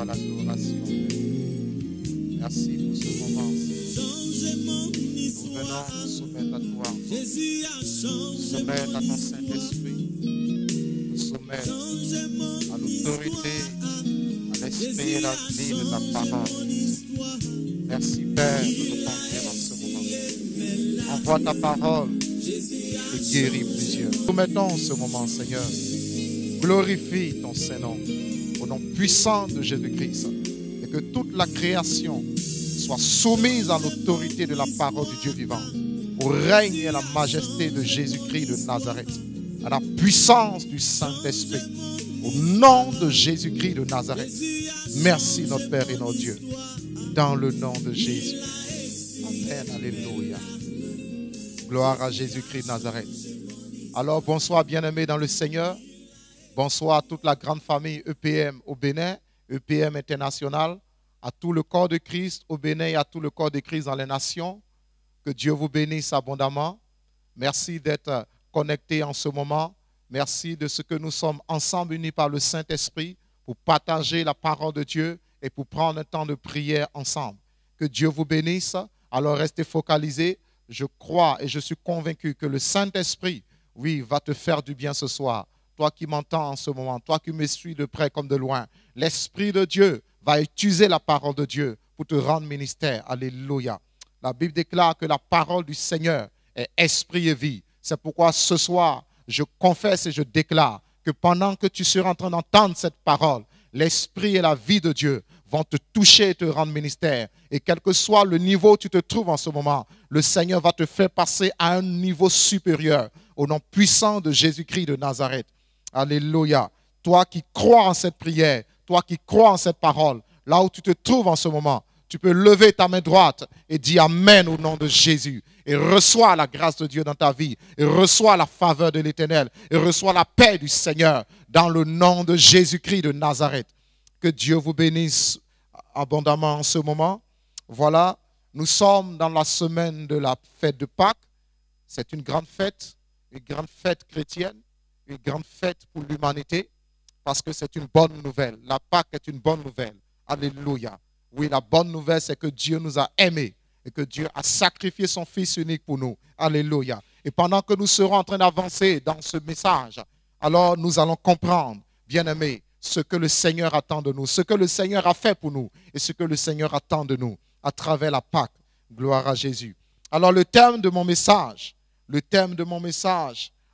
à l'adoration. Merci pour ce moment. Nous venons nous soumettre à toi. Nous soumettre à ton Saint-Esprit. Nous soumettre à l'autorité, à l'esprit et à la vie de ta parole. Merci Père de nous conduire en ce moment. Envoie ta parole et guéris plusieurs. Nous mettons ce moment, Seigneur. Glorifie ton Saint-Nom au nom puissant de Jésus-Christ et que toute la création soit soumise à l'autorité de la parole du Dieu vivant, au règne et à la majesté de Jésus-Christ de Nazareth, à la puissance du Saint-Esprit, au nom de Jésus-Christ de Nazareth. Merci notre Père et notre Dieu, dans le nom de Jésus. Amen, alléluia. Gloire à Jésus-Christ de Nazareth. Alors bonsoir bien-aimés dans le Seigneur. Bonsoir à toute la grande famille EPM au Bénin, EPM International, à tout le corps de Christ au Bénin et à tout le corps de Christ dans les nations. Que Dieu vous bénisse abondamment. Merci d'être connectés en ce moment. Merci de ce que nous sommes ensemble unis par le Saint-Esprit pour partager la parole de Dieu et pour prendre un temps de prière ensemble. Que Dieu vous bénisse. Alors restez focalisés. Je crois et je suis convaincu que le Saint-Esprit, oui, va te faire du bien ce soir. Toi qui m'entends en ce moment, toi qui me suis de près comme de loin, l'Esprit de Dieu va utiliser la parole de Dieu pour te rendre ministère. Alléluia. La Bible déclare que la parole du Seigneur est esprit et vie. C'est pourquoi ce soir, je confesse et je déclare que pendant que tu seras en train d'entendre cette parole, l'Esprit et la vie de Dieu vont te toucher et te rendre ministère. Et quel que soit le niveau où tu te trouves en ce moment, le Seigneur va te faire passer à un niveau supérieur au nom puissant de Jésus-Christ de Nazareth. Alléluia. Toi qui crois en cette prière, toi qui crois en cette parole, là où tu te trouves en ce moment, tu peux lever ta main droite et dire Amen au nom de Jésus. Et reçois la grâce de Dieu dans ta vie. Et reçois la faveur de l'Éternel. Et reçois la paix du Seigneur dans le nom de Jésus-Christ de Nazareth. Que Dieu vous bénisse abondamment en ce moment. Voilà, nous sommes dans la semaine de la fête de Pâques. C'est une grande fête chrétienne, une grande fête pour l'humanité, parce que c'est une bonne nouvelle. La Pâques est une bonne nouvelle. Alléluia. Oui, la bonne nouvelle, c'est que Dieu nous a aimés et que Dieu a sacrifié son Fils unique pour nous. Alléluia. Et pendant que nous serons en train d'avancer dans ce message, alors nous allons comprendre, bien-aimés, ce que le Seigneur attend de nous, ce que le Seigneur a fait pour nous et ce que le Seigneur attend de nous à travers la Pâque. Gloire à Jésus. Alors le thème de mon message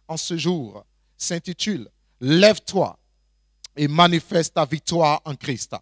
en ce jour s'intitule « Lève-toi et manifeste ta victoire en Christ ».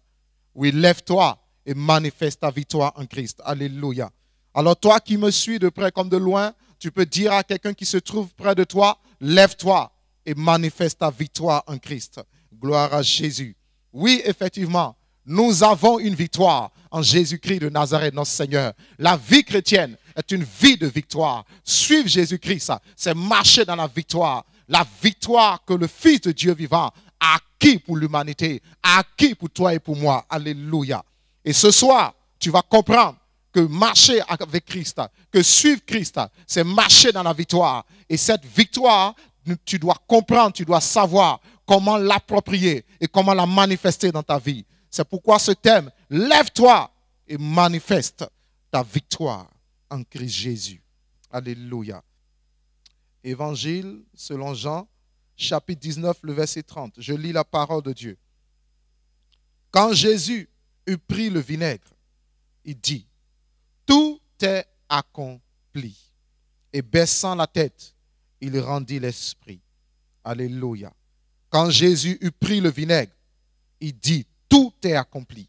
Oui, lève-toi et manifeste ta victoire en Christ. Alléluia. Alors toi qui me suis de près comme de loin, tu peux dire à quelqu'un qui se trouve près de toi, lève-toi et manifeste ta victoire en Christ. Gloire à Jésus. Oui, effectivement, nous avons une victoire en Jésus-Christ de Nazareth, notre Seigneur. La vie chrétienne est une vie de victoire. Suivre Jésus-Christ, c'est marcher dans la victoire. La victoire que le Fils de Dieu vivant a acquis pour l'humanité, a acquis pour toi et pour moi. Alléluia. Et ce soir, tu vas comprendre que marcher avec Christ, que suivre Christ, c'est marcher dans la victoire. Et cette victoire, tu dois comprendre, tu dois savoir comment l'approprier et comment la manifester dans ta vie. C'est pourquoi ce thème, lève-toi et manifeste ta victoire en Christ Jésus. Alléluia. Évangile selon Jean, chapitre 19, le verset 30. Je lis la parole de Dieu. Quand Jésus eut pris le vinaigre, il dit, tout est accompli. Et baissant la tête, il rendit l'esprit. Alléluia. Quand Jésus eut pris le vinaigre, il dit, tout est accompli.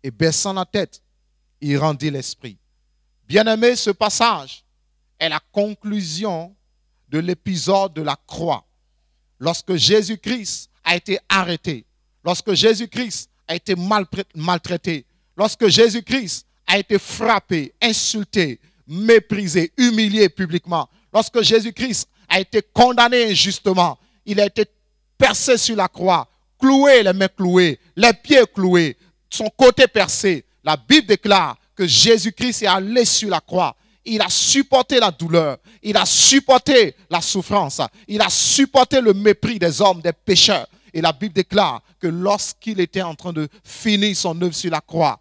Et baissant la tête, il rendit l'esprit. Bien-aimé, ce passage est la conclusion de l'épisode de la croix. Lorsque Jésus-Christ a été arrêté, lorsque Jésus-Christ a été maltraité, lorsque Jésus-Christ a été frappé, insulté, méprisé, humilié publiquement, lorsque Jésus-Christ a été condamné injustement, il a été percé sur la croix, cloué, les mains clouées, les pieds cloués, son côté percé. La Bible déclare que Jésus-Christ est allé sur la croix. Il a supporté la douleur, il a supporté la souffrance, il a supporté le mépris des hommes, des pécheurs. Et la Bible déclare que lorsqu'il était en train de finir son œuvre sur la croix,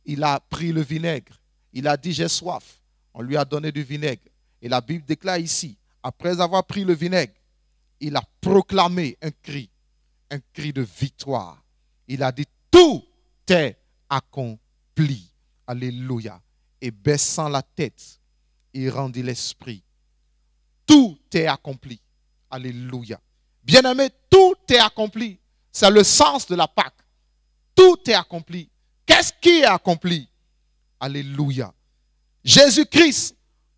il a pris le vinaigre. Il a dit, j'ai soif. On lui a donné du vinaigre. Et la Bible déclare ici, après avoir pris le vinaigre, il a proclamé un cri de victoire. Il a dit, tout est accompli. Alléluia. Et baissant la tête, il rendit l'esprit. Tout est accompli. Alléluia. Bien-aimé, tout est accompli. C'est le sens de la Pâque. Tout est accompli. Qu'est-ce qui est accompli? Alléluia. Jésus-Christ,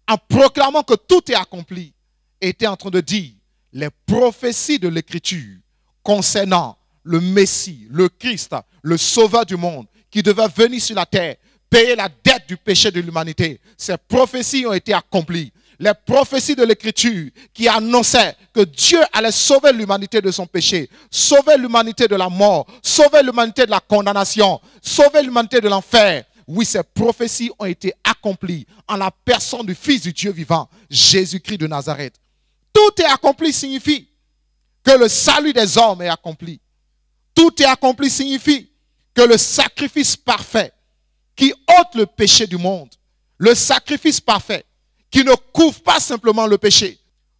en proclamant que tout est accompli, était en train de dire les prophéties de l'Écriture concernant le Messie, le Christ, le Sauveur du monde, qui devait venir sur la terre, payer la dette du péché de l'humanité. Ces prophéties ont été accomplies. Les prophéties de l'Écriture qui annonçaient que Dieu allait sauver l'humanité de son péché, sauver l'humanité de la mort, sauver l'humanité de la condamnation, sauver l'humanité de l'enfer. Oui, ces prophéties ont été accomplies en la personne du Fils du Dieu vivant, Jésus-Christ de Nazareth. Tout est accompli signifie que le salut des hommes est accompli. Tout est accompli signifie que le sacrifice parfait qui ôte le péché du monde, le sacrifice parfait qui ne couvre pas simplement le péché.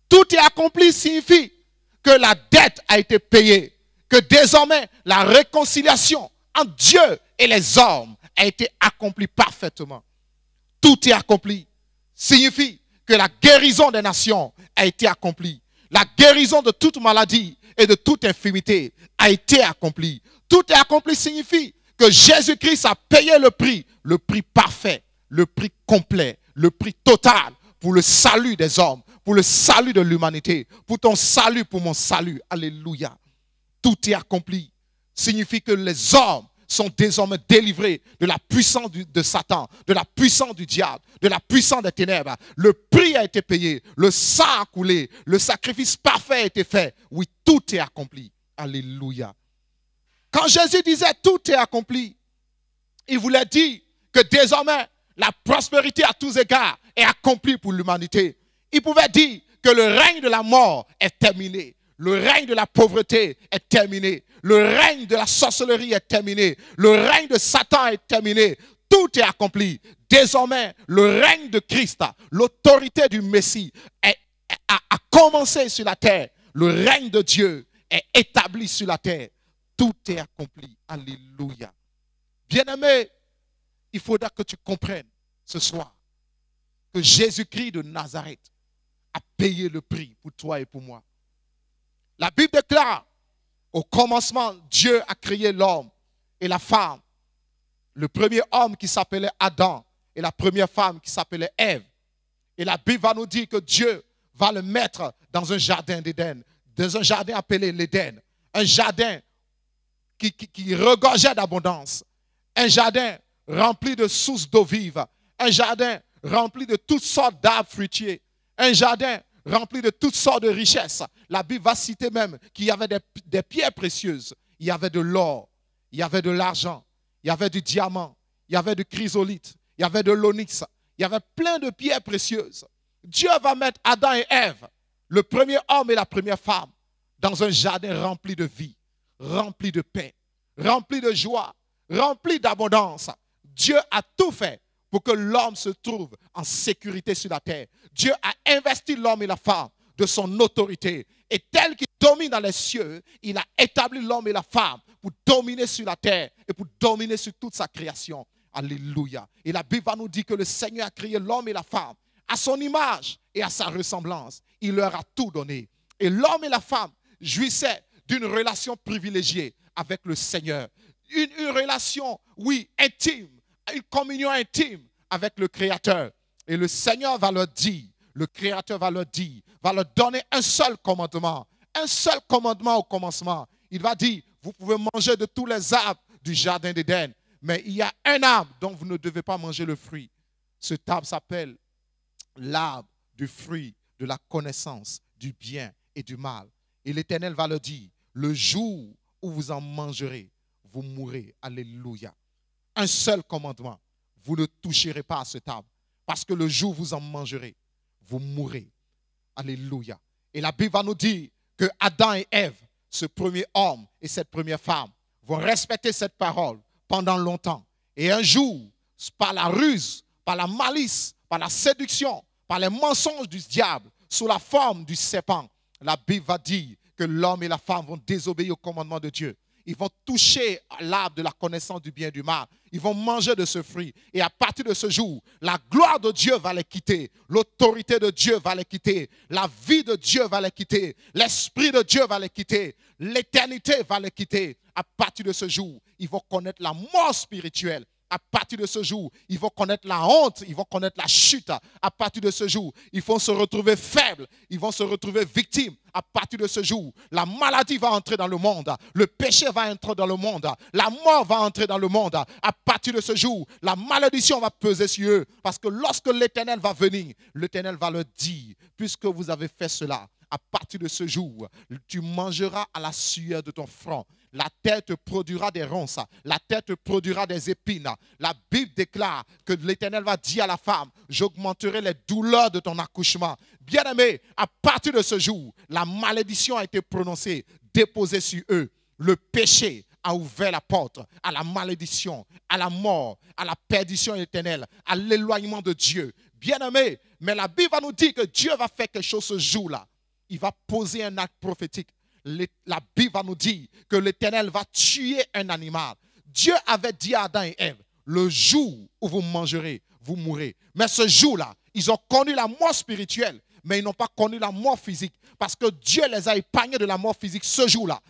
Tout est accompli signifie que la dette a été payée, que désormais la réconciliation entre Dieu et les hommes a été accomplie parfaitement. Tout est accompli signifie que la guérison des nations a été accomplie. La guérison de toute maladie et de toute infirmité a été accomplie. Tout est accompli signifie que Jésus-Christ a payé le prix parfait, le prix complet, le prix total pour le salut des hommes, pour le salut de l'humanité, pour ton salut, pour mon salut. Alléluia. Tout est accompli. Signifie que les hommes sont désormais délivrés de la puissance de Satan, de la puissance du diable, de la puissance des ténèbres. Le prix a été payé, le sang a coulé, le sacrifice parfait a été fait. Oui, tout est accompli. Alléluia. Quand Jésus disait tout est accompli, il voulait dire que désormais la prospérité à tous égards est accomplie pour l'humanité. Il pouvait dire que le règne de la mort est terminé. Le règne de la pauvreté est terminé. Le règne de la sorcellerie est terminé. Le règne de Satan est terminé. Tout est accompli. Désormais, le règne de Christ, l'autorité du Messie a commencé sur la terre. Le règne de Dieu est établi sur la terre. Tout est accompli. Alléluia. Bien-aimé, il faudra que tu comprennes ce soir que Jésus-Christ de Nazareth a payé le prix pour toi et pour moi. La Bible déclare, au commencement, Dieu a créé l'homme et la femme. Le premier homme qui s'appelait Adam et la première femme qui s'appelait Ève. Et la Bible va nous dire que Dieu va le mettre dans un jardin d'Éden, dans un jardin appelé l'Éden. Un jardin qui regorgeait d'abondance. Un jardin rempli de sources d'eau vive. Un jardin rempli de toutes sortes d'arbres fruitiers. Un jardin rempli de toutes sortes de richesses. La Bible va citer même qu'il y avait des pierres précieuses. Il y avait de l'or, il y avait de l'argent, il y avait du diamant, il y avait du chrysolite, il y avait de l'onyx. Il y avait plein de pierres précieuses. Dieu va mettre Adam et Ève, le premier homme et la première femme, dans un jardin rempli de vie, rempli de paix, rempli de joie, rempli d'abondance. Dieu a tout fait pour que l'homme se trouve en sécurité sur la terre. Dieu a investi l'homme et la femme de son autorité. Et tel qu'il domine dans les cieux, il a établi l'homme et la femme pour dominer sur la terre et pour dominer sur toute sa création. Alléluia. Et la Bible va nous dire que le Seigneur a créé l'homme et la femme à son image et à sa ressemblance. Il leur a tout donné. Et l'homme et la femme jouissaient d'une relation privilégiée avec le Seigneur. Une relation, oui, intime, une communion intime avec le Créateur. Et le Seigneur va leur dire, le Créateur va leur dire, va leur donner un seul commandement au commencement. Il va dire, vous pouvez manger de tous les arbres du jardin d'Éden, mais il y a un arbre dont vous ne devez pas manger le fruit. Cet arbre s'appelle l'arbre du fruit de la connaissance du bien et du mal. Et l'Éternel va leur dire, le jour où vous en mangerez, vous mourrez. Alléluia. Un seul commandement, vous ne toucherez pas à cet arbre, parce que le jour où vous en mangerez, vous mourrez. Alléluia. Et la Bible va nous dire que Adam et Ève ce premier homme et cette première femme vont respecter cette parole pendant longtemps. Et un jour, par la ruse, par la malice, par la séduction, par les mensonges du diable, sous la forme du serpent, la Bible va dire que l'homme et la femme vont désobéir au commandement de Dieu. Ils vont toucher l'arbre de la connaissance du bien et du mal. Ils vont manger de ce fruit. Et à partir de ce jour, la gloire de Dieu va les quitter. L'autorité de Dieu va les quitter. La vie de Dieu va les quitter. L'esprit de Dieu va les quitter. L'éternité va les quitter. À partir de ce jour, ils vont connaître la mort spirituelle. À partir de ce jour, ils vont connaître la honte, ils vont connaître la chute. À partir de ce jour, ils vont se retrouver faibles, ils vont se retrouver victimes. À partir de ce jour, la maladie va entrer dans le monde, le péché va entrer dans le monde, la mort va entrer dans le monde. À partir de ce jour, la malédiction va peser sur eux. Parce que lorsque l'Éternel va venir, l'Éternel va leur dire, puisque vous avez fait cela, à partir de ce jour, tu mangeras à la sueur de ton front. La terre te produira des ronces, la terre te produira des épines. La Bible déclare que l'Éternel va dire à la femme, j'augmenterai les douleurs de ton accouchement. Bien-aimé, à partir de ce jour, la malédiction a été prononcée, déposée sur eux. Le péché a ouvert la porte à la malédiction, à la mort, à la perdition éternelle, à l'éloignement de Dieu. Bien-aimé, mais la Bible va nous dire que Dieu va faire quelque chose ce jour-là. Il va poser un acte prophétique. La Bible va nous dire que l'Éternel va tuer un animal. Dieu avait dit à Adam et Ève, le jour où vous mangerez, vous mourrez. Mais ce jour-là, ils ont connu la mort spirituelle, mais ils n'ont pas connu la mort physique. Parce que Dieu les a épargnés de la mort physique ce jour-là.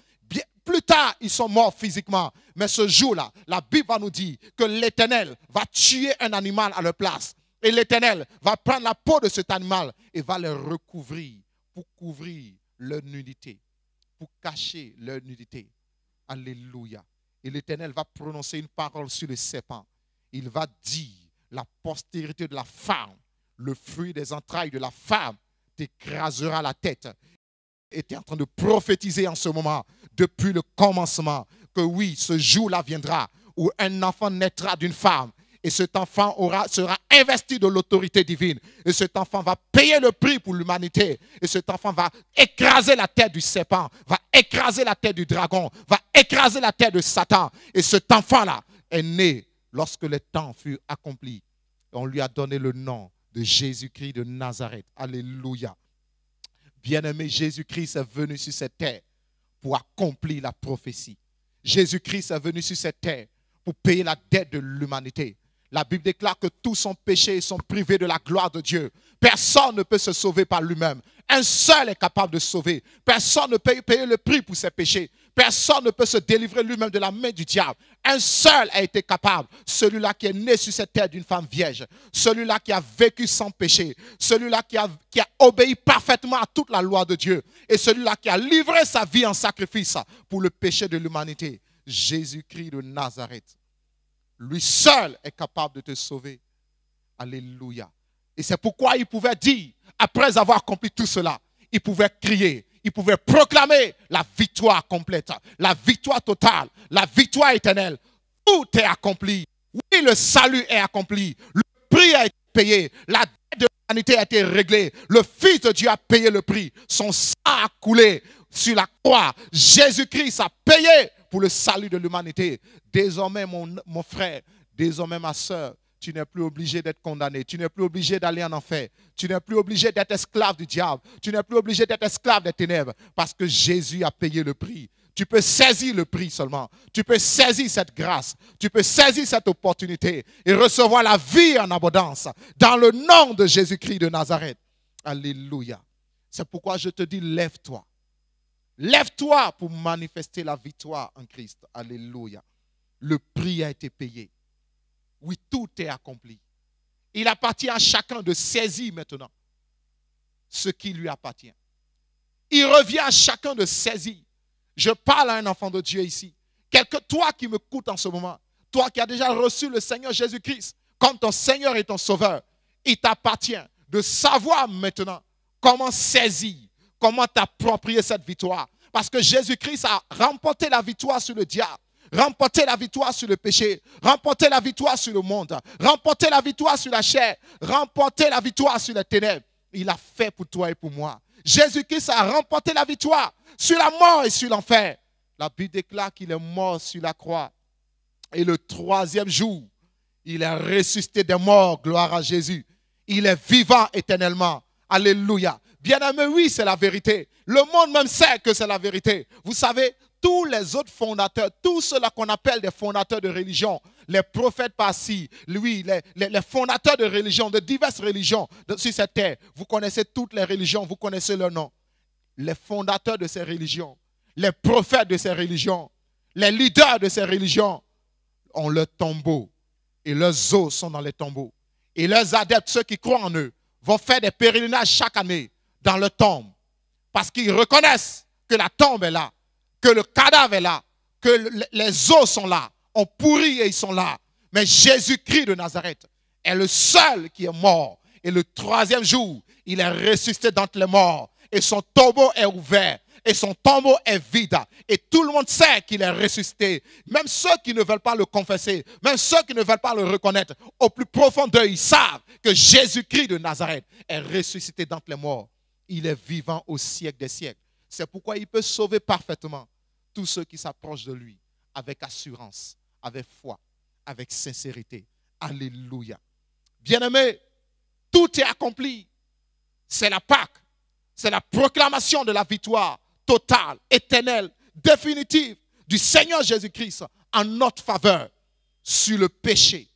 Plus tard, ils sont morts physiquement. Mais ce jour-là, la Bible va nous dire que l'Éternel va tuer un animal à leur place. Et l'Éternel va prendre la peau de cet animal et va le recouvrir pour couvrir leur nudité, pour cacher leur nudité. Alléluia. Et l'Éternel va prononcer une parole sur le serpent. Il va dire, la postérité de la femme, le fruit des entrailles de la femme, t'écrasera la tête. Et tu es en train de prophétiser en ce moment, depuis le commencement, que oui, ce jour-là viendra où un enfant naîtra d'une femme. Et cet enfant sera investi de l'autorité divine. Et cet enfant va payer le prix pour l'humanité. Et cet enfant va écraser la tête du serpent, va écraser la tête du dragon, va écraser la tête de Satan. Et cet enfant-là est né lorsque les temps furent accomplis. Et on lui a donné le nom de Jésus-Christ de Nazareth. Alléluia. Bien-aimé, Jésus-Christ est venu sur cette terre pour accomplir la prophétie. Jésus-Christ est venu sur cette terre pour payer la dette de l'humanité. La Bible déclare que tous sont péchés et sont privés de la gloire de Dieu. Personne ne peut se sauver par lui-même. Un seul est capable de sauver. Personne ne peut payer le prix pour ses péchés. Personne ne peut se délivrer lui-même de la main du diable. Un seul a été capable. Celui-là qui est né sur cette terre d'une femme vierge. Celui-là qui a vécu sans péché. Celui-là qui a obéi parfaitement à toute la loi de Dieu. Et celui-là qui a livré sa vie en sacrifice pour le péché de l'humanité. Jésus-Christ de Nazareth. Lui seul est capable de te sauver. Alléluia. Et c'est pourquoi il pouvait dire, après avoir accompli tout cela, il pouvait crier, il pouvait proclamer la victoire complète, la victoire totale, la victoire éternelle. Tout est accompli. Oui, le salut est accompli. Le prix a été payé. La dette de l'humanité a été réglée. Le Fils de Dieu a payé le prix. Son sang a coulé sur la croix. Jésus-Christ a payé pour le salut de l'humanité. Désormais, mon frère, désormais ma soeur, tu n'es plus obligé d'être condamné. Tu n'es plus obligé d'aller en enfer. Tu n'es plus obligé d'être esclave du diable. Tu n'es plus obligé d'être esclave des ténèbres. Parce que Jésus a payé le prix. Tu peux saisir le prix seulement. Tu peux saisir cette grâce. Tu peux saisir cette opportunité et recevoir la vie en abondance dans le nom de Jésus-Christ de Nazareth. Alléluia. C'est pourquoi je te dis, lève-toi. Lève-toi pour manifester la victoire en Christ. Alléluia. Le prix a été payé. Oui, tout est accompli. Il appartient à chacun de saisir maintenant ce qui lui appartient. Il revient à chacun de saisir. Je parle à un enfant de Dieu ici. Toi qui me m'écoutes en ce moment, toi qui as déjà reçu le Seigneur Jésus-Christ comme ton Seigneur et ton Sauveur, il t'appartient de savoir maintenant comment saisir, comment t'approprier cette victoire. Parce que Jésus-Christ a remporté la victoire sur le diable, remporté la victoire sur le péché, remporté la victoire sur le monde, remporté la victoire sur la chair, remporté la victoire sur les ténèbres. il a fait pour toi et pour moi. Jésus-Christ a remporté la victoire sur la mort et sur l'enfer. La Bible déclare qu'il est mort sur la croix. Et le troisième jour, il est ressuscité des morts. Gloire à Jésus. Il est vivant éternellement. Alléluia. Bien-aimé, oui, c'est la vérité. Le monde même sait que c'est la vérité. Vous savez, tous les autres fondateurs, tous ceux-là qu'on appelle des fondateurs de religion, les prophètes par-ci, lui, les fondateurs de religion, de diverses religions sur cette terre, vous connaissez toutes les religions, vous connaissez leurs noms. Les fondateurs de ces religions, les prophètes de ces religions, les leaders de ces religions ont leur tombeau et leurs os sont dans les tombeaux. Et leurs adeptes, ceux qui croient en eux, vont faire des pèlerinages chaque année dans leur tombe parce qu'ils reconnaissent que la tombe est là, que le cadavre est là, que les os sont là, ont pourri et ils sont là. Mais Jésus-Christ de Nazareth est le seul qui est mort. Et le troisième jour, il est ressuscité d'entre les morts. Et son tombeau est ouvert. Et son tombeau est vide. Et tout le monde sait qu'il est ressuscité. Même ceux qui ne veulent pas le confesser, même ceux qui ne veulent pas le reconnaître, au plus profond d'eux, ils savent que Jésus-Christ de Nazareth est ressuscité d'entre les morts. Il est vivant au siècle des siècles. C'est pourquoi il peut sauver parfaitement tous ceux qui s'approchent de lui avec assurance, avec foi, avec sincérité. Alléluia. Bien-aimés, tout est accompli. C'est la Pâque. C'est la proclamation de la victoire totale, éternelle, définitive du Seigneur Jésus-Christ en notre faveur sur le péché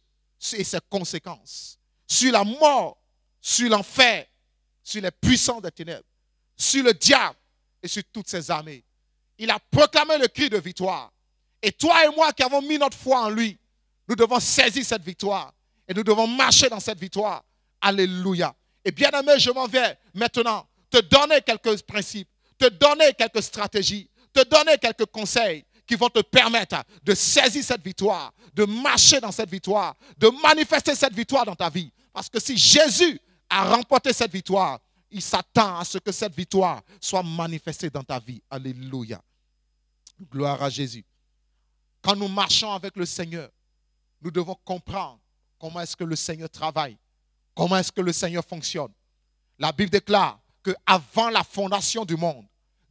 et ses conséquences, sur la mort, sur l'enfer, sur les puissants des ténèbres, sur le diable et sur toutes ses armées. Il a proclamé le cri de victoire. Et toi et moi qui avons mis notre foi en lui, nous devons saisir cette victoire et nous devons marcher dans cette victoire. Alléluia. Et bien aimé, je m'en vais maintenant te donner quelques principes, te donner quelques stratégies, te donner quelques conseils qui vont te permettre de saisir cette victoire, de marcher dans cette victoire, de manifester cette victoire dans ta vie. Parce que si Jésus a remporté cette victoire, il s'attend à ce que cette victoire soit manifestée dans ta vie. Alléluia. Gloire à Jésus. Quand nous marchons avec le Seigneur, nous devons comprendre comment est-ce que le Seigneur travaille, comment est-ce que le Seigneur fonctionne. La Bible déclare qu'avant la fondation du monde,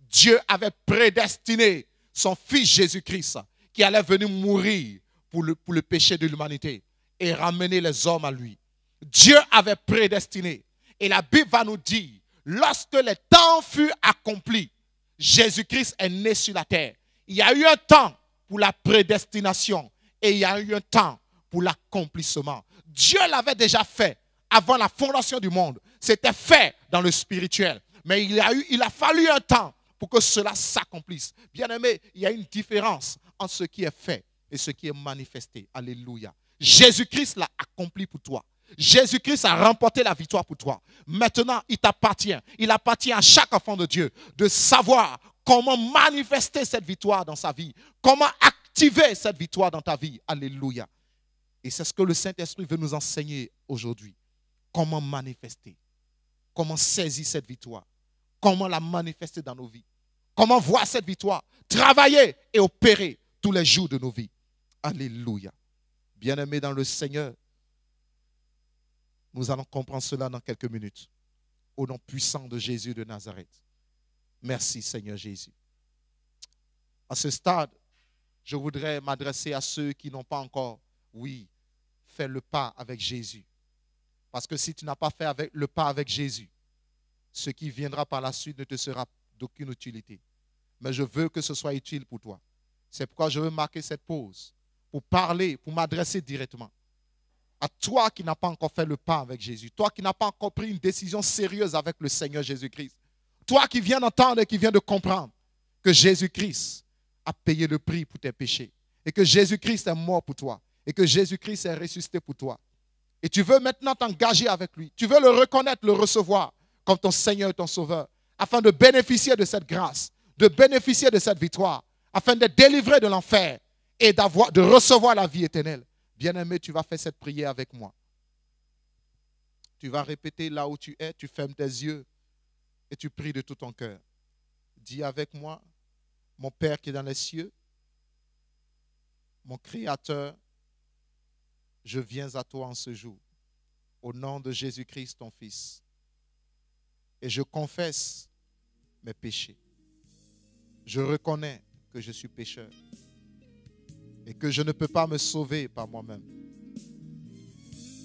Dieu avait prédestiné son Fils Jésus-Christ qui allait venir mourir pour le péché de l'humanité et ramener les hommes à lui. Dieu avait prédestiné. Et la Bible va nous dire, lorsque le temps fut accompli, Jésus-Christ est né sur la terre. Il y a eu un temps pour la prédestination et il y a eu un temps pour l'accomplissement. Dieu l'avait déjà fait avant la fondation du monde. C'était fait dans le spirituel. Mais il a fallu un temps pour que cela s'accomplisse. Bien-aimé, il y a une différence entre ce qui est fait et ce qui est manifesté. Alléluia. Jésus-Christ l'a accompli pour toi. Jésus-Christ a remporté la victoire pour toi. Maintenant, il t'appartient. Il appartient à chaque enfant de Dieu de savoir comment manifester cette victoire dans sa vie. Comment activer cette victoire dans ta vie. Alléluia. Et c'est ce que le Saint-Esprit veut nous enseigner aujourd'hui. Comment manifester. Comment saisir cette victoire. Comment la manifester dans nos vies. Comment voir cette victoire. Travailler et opérer tous les jours de nos vies. Alléluia. Bien-aimés dans le Seigneur, nous allons comprendre cela dans quelques minutes. Au nom puissant de Jésus de Nazareth. Merci Seigneur Jésus. À ce stade, je voudrais m'adresser à ceux qui n'ont pas encore, fait le pas avec Jésus. Parce que si tu n'as pas fait le pas avec Jésus, ce qui viendra par la suite ne te sera d'aucune utilité. Mais je veux que ce soit utile pour toi. C'est pourquoi je veux marquer cette pause pour parler, pour m'adresser directement à toi qui n'as pas encore fait le pas avec Jésus, toi qui n'as pas encore pris une décision sérieuse avec le Seigneur Jésus-Christ, toi qui viens d'entendre et qui viens de comprendre que Jésus-Christ a payé le prix pour tes péchés et que Jésus-Christ est mort pour toi et que Jésus-Christ est ressuscité pour toi. Et tu veux maintenant t'engager avec lui. Tu veux le reconnaître, le recevoir comme ton Seigneur et ton Sauveur afin de bénéficier de cette grâce, de bénéficier de cette victoire, afin d'être délivré de l'enfer et de recevoir la vie éternelle. Bien-aimé, tu vas faire cette prière avec moi. Tu vas répéter là où tu es, tu fermes tes yeux et tu pries de tout ton cœur. Dis avec moi, mon Père qui est dans les cieux, mon Créateur, je viens à toi en ce jour, au nom de Jésus-Christ, ton Fils. et je confesse mes péchés. Je reconnais que je suis pécheur et que je ne peux pas me sauver par moi-même.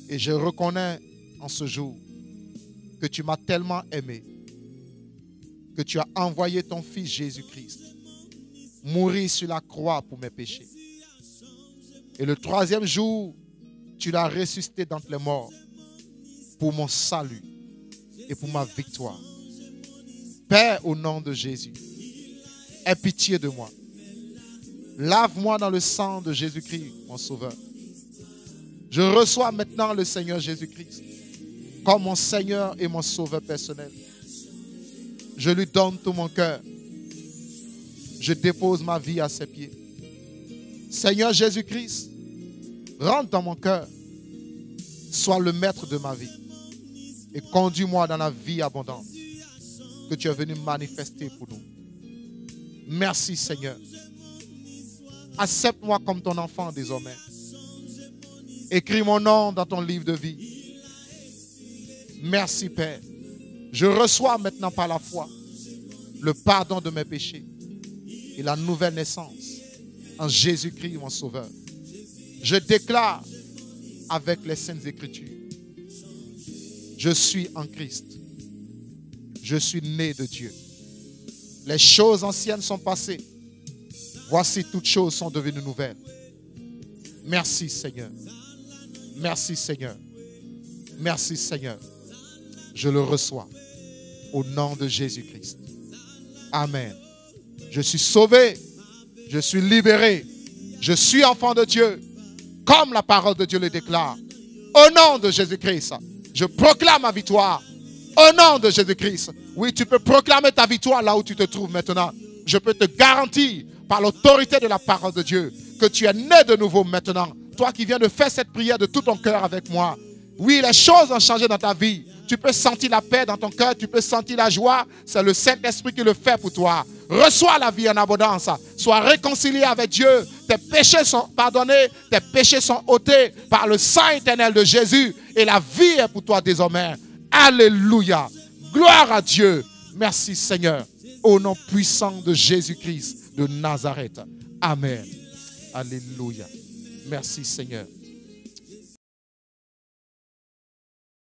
Et je reconnais en ce jour que tu m'as tellement aimé, que tu as envoyé ton Fils Jésus-Christ mourir sur la croix pour mes péchés. Et le troisième jour, tu l'as ressuscité d'entre les morts pour mon salut et pour ma victoire. Père, au nom de Jésus, aie pitié de moi. Lave-moi dans le sang de Jésus-Christ, mon Sauveur. Je reçois maintenant le Seigneur Jésus-Christ comme mon Seigneur et mon Sauveur personnel. Je lui donne tout mon cœur. Je dépose ma vie à ses pieds. Seigneur Jésus-Christ, rentre dans mon cœur. Sois le maître de ma vie et conduis-moi dans la vie abondante que tu es venu manifester pour nous. Merci Seigneur. Accepte-moi comme ton enfant désormais. Écris mon nom dans ton livre de vie. Merci Père. Je reçois maintenant par la foi le pardon de mes péchés et la nouvelle naissance en Jésus-Christ mon Sauveur. Je déclare avec les Saintes Écritures, je suis en Christ. Je suis né de Dieu. Les choses anciennes sont passées. Voici, toutes choses sont devenues nouvelles. Merci Seigneur. Merci Seigneur. Merci Seigneur. Je le reçois au nom de Jésus-Christ. Amen. Je suis sauvé. Je suis libéré. Je suis enfant de Dieu. Comme la parole de Dieu le déclare. Au nom de Jésus-Christ, je proclame ma victoire. Au nom de Jésus-Christ. Oui, tu peux proclamer ta victoire là où tu te trouves maintenant. Je peux te garantir par l'autorité de la parole de Dieu que tu es né de nouveau maintenant. Toi qui viens de faire cette prière de tout ton cœur avec moi. Oui, les choses ont changé dans ta vie. Tu peux sentir la paix dans ton cœur. Tu peux sentir la joie. C'est le Saint-Esprit qui le fait pour toi. Reçois la vie en abondance. Sois réconcilié avec Dieu. Tes péchés sont pardonnés. Tes péchés sont ôtés par le sang éternel de Jésus. Et la vie est pour toi désormais. Alléluia. Gloire à Dieu. Merci Seigneur. Au nom puissant de Jésus-Christ de Nazareth. Amen. Alléluia. Merci Seigneur.